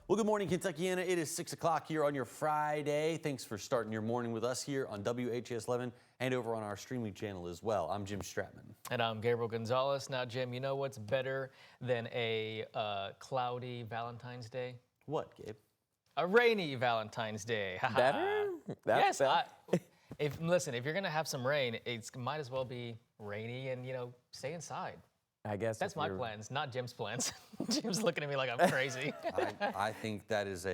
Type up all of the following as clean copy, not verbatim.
Well, good morning, Kentuckiana. It is 6 o'clock here on your Friday. Thanks for starting your morning with us here on WHAS11 and over on our streaming channel as well. I'm Jim Stratman. And I'm Gabriel Gonzalez. Now, Jim, you know what's better than a cloudy Valentine's Day? What, Gabe? A rainy Valentine's Day. Better? Yes. Listen, if you're going to have some rain, it might as well be rainy and, stay inside. I guess that's my plans, not Jim's plans. Jim's looking at me like I'm crazy. I think that is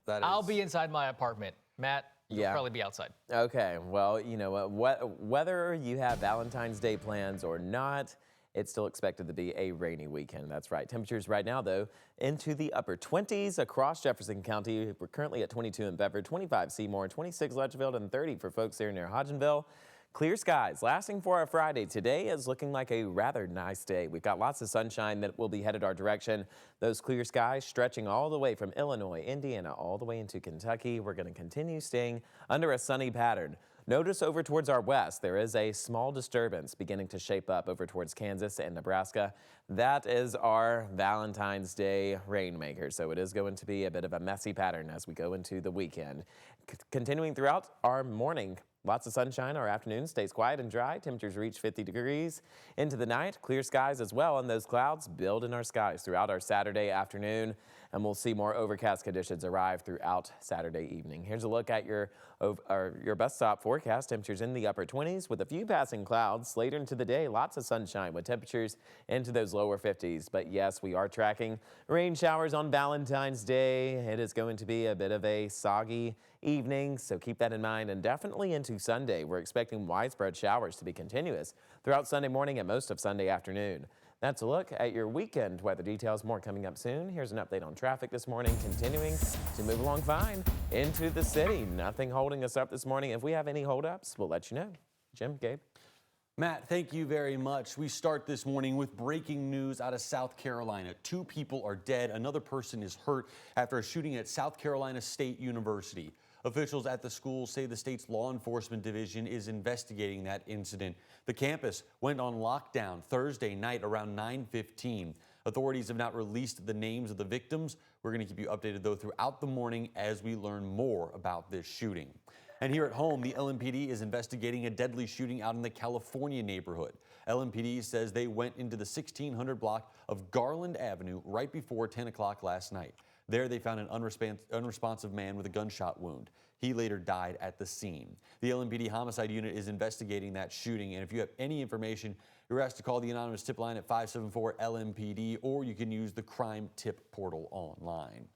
I'll be inside my apartment. Matt, you'll probably be outside. Okay. Well, you know what? Whether you have Valentine's Day plans or not, it's still expected to be a rainy weekend. That's right. Temperatures right now, though, into the upper 20s across Jefferson County. We're currently at 22 in Bedford, 25 Seymour, 26 Litchfield, and 30 for folks there near Hodgenville. Clear skies lasting for our Friday. Today is looking like a rather nice day. We've got lots of sunshine that will be headed our direction. Those clear skies stretching all the way from Illinois, Indiana, all the way into Kentucky. We're going to continue staying under a sunny pattern. Notice over towards our west, there is a small disturbance beginning to shape up over towards Kansas and Nebraska. That is our Valentine's Day rainmaker. So it is going to be a bit of a messy pattern as we go into the weekend. Continuing throughout our morning. Lots of sunshine. Our afternoon stays quiet and dry. Temperatures reach 50 degrees. Into the night, clear skies as well, and those clouds build in our skies throughout our Saturday afternoon, and we'll see more overcast conditions arrive throughout Saturday evening. Here's a look at your bus stop forecast. Temperatures in the upper 20s with a few passing clouds. Later into the day, lots of sunshine with temperatures into those lower 50s. But yes, we are tracking rain showers on Valentine's Day. It is going to be a bit of a soggy evening, so keep that in mind. And definitely into Sunday, we're expecting widespread showers to be continuous throughout Sunday morning and most of Sunday afternoon. That's a look at your weekend weather details. More coming up soon. Here's an update on traffic this morning, continuing to move along fine into the city. Nothing holding us up this morning. If we have any holdups, we'll let you know. Jim, Gabe. Matt, thank you very much. We start this morning with breaking news out of South Carolina. 2 people are dead. Another person is hurt after a shooting at South Carolina State University. Officials at the school say the state's law enforcement division is investigating that incident. The campus went on lockdown Thursday night around 9:15. Authorities have not released the names of the victims. We're going to keep you updated, though, throughout the morning as we learn more about this shooting. And here at home, the LMPD is investigating a deadly shooting out in the California neighborhood. LMPD says they went into the 1600 block of Garland Avenue right before 10 o'clock last night. There, they found an unresponsive man with a gunshot wound. He later died at the scene. The LMPD homicide unit is investigating that shooting, and if you have any information, you're asked to call the anonymous tip line at 574-LMPD, or you can use the crime tip portal online.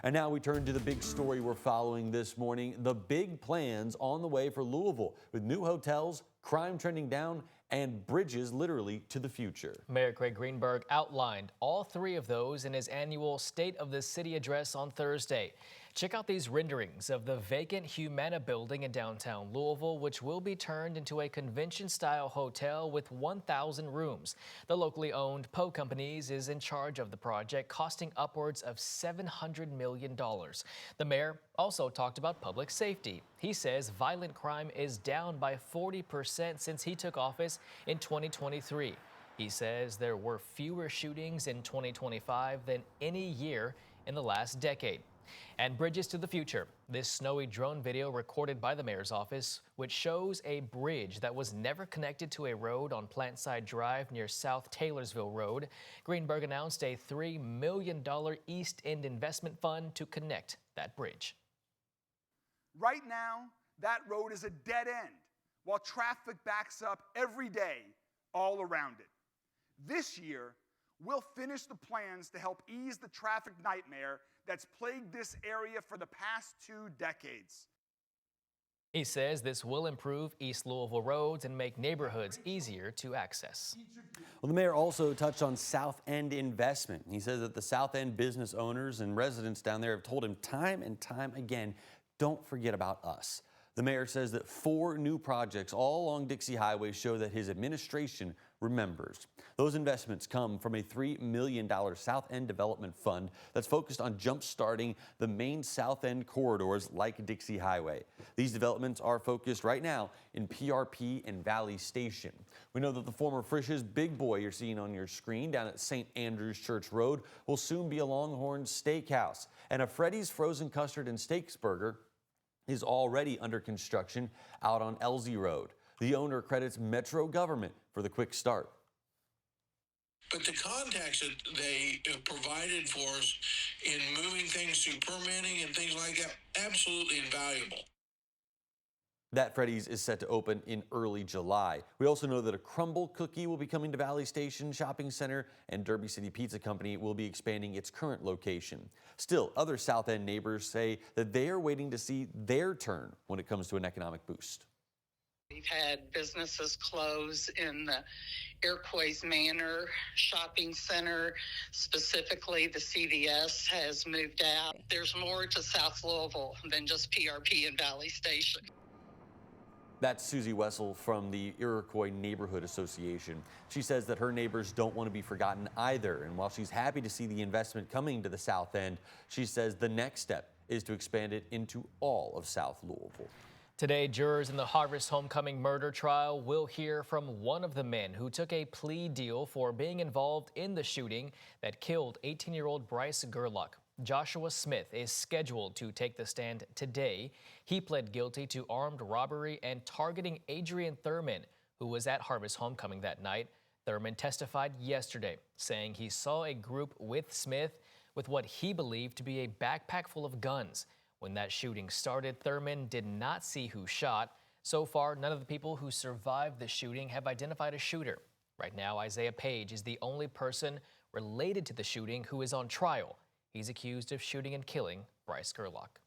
And now we turn to the big story we're following this morning. The big plans on the way for Louisville, with new hotels, crime trending down, and bridges literally to the future. Mayor Craig Greenberg outlined all 3 of those in his annual State of the City address on Thursday. Check out these renderings of the vacant Humana building in downtown Louisville, which will be turned into a convention-style hotel with 1,000 rooms. The locally owned Poe Companies is in charge of the project, costing upwards of $700 million. The mayor also talked about public safety. He says violent crime is down by 40% since he took office in 2023. He says there were fewer shootings in 2025 than any year in the last decade. And bridges to the future. This snowy drone video recorded by the mayor's office, which shows a bridge that was never connected to a road on Plantside Drive near South Taylorsville Road. Greenberg announced a $3 million East End investment fund to connect that bridge. Right now, that road is a dead end, while traffic backs up every day all around it. This year, we'll finish the plans to help ease the traffic nightmare that's plagued this area for the past 2 decades. He says this will improve East Louisville roads and make neighborhoods easier to access. Well, the mayor also touched on South End investment. He says that the South End business owners and residents down there have told him time and time again, don't forget about us. The mayor says that 4 new projects all along Dixie Highway show that his administration remembers. Those investments come from a $3 million South End Development Fund that's focused on jump-starting the main South End corridors like Dixie Highway. These developments are focused right now in PRP and Valley Station. We know that the former Frisch's Big Boy you're seeing on your screen down at St. Andrews Church Road will soon be a Longhorn Steakhouse, and a Freddy's Frozen Custard and Steaks Burger is already under construction out on Elsie Road. The owner credits Metro government for the quick start. But the contacts that they have provided for us in moving things through permitting and things like that, absolutely invaluable. That Freddy's is set to open in early July. We also know that a crumble cookie will be coming to Valley Station Shopping Center, and Derby City Pizza Company will be expanding its current location. Still, other South End neighbors say that they are waiting to see their turn when it comes to an economic boost. We've had businesses close in the Iroquois Manor Shopping Center. Specifically, the CVS has moved out. There's more to South Louisville than just PRP and Valley Station. That's Susie Wessel from the Iroquois Neighborhood Association. She says that her neighbors don't want to be forgotten either. And while she's happy to see the investment coming to the South End, she says the next step is to expand it into all of South Louisville. Today, jurors in the Harvest Homecoming murder trial will hear from one of the men who took a plea deal for being involved in the shooting that killed 18-year-old Bryce Gerlach. Joshua Smith is scheduled to take the stand today. He pled guilty to armed robbery and targeting Adrian Thurman, who was at Harvest Homecoming that night. Thurman testified yesterday, saying he saw a group with Smith with what he believed to be a backpack full of guns. When that shooting started, Thurman did not see who shot. So far, none of the people who survived the shooting have identified a shooter. Right now, Isaiah Page is the only person related to the shooting who is on trial. He's accused of shooting and killing Bryce Gerlach.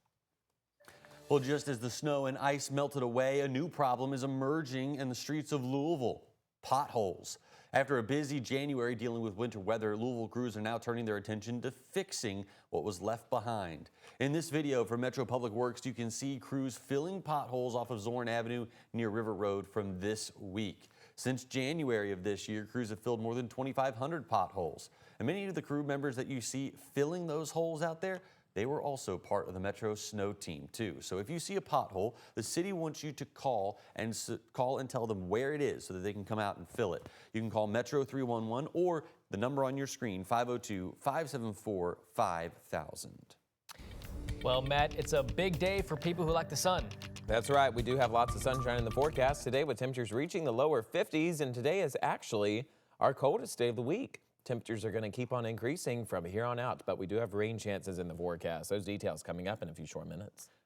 Well, just as the snow and ice melted away, a new problem is emerging in the streets of Louisville: potholes. After a busy January dealing with winter weather, Louisville crews are now turning their attention to fixing what was left behind. In this video from Metro Public Works, you can see crews filling potholes off of Zorn Avenue near River Road from this week. Since January of this year, crews have filled more than 2,500 potholes. And many of the crew members that you see filling those holes out there, they were also part of the Metro Snow Team too. So if you see a pothole, the city wants you to call and tell them where it is so that they can come out and fill it. You can call Metro 311 or the number on your screen, 502-574-5000. Well, Matt, it's a big day for people who like the sun. That's right. We do have lots of sunshine in the forecast today with temperatures reaching the lower 50s, and today is actually our coldest day of the week. Temperatures are going to keep on increasing from here on out, but we do have rain chances in the forecast. Those details coming up in a few short minutes.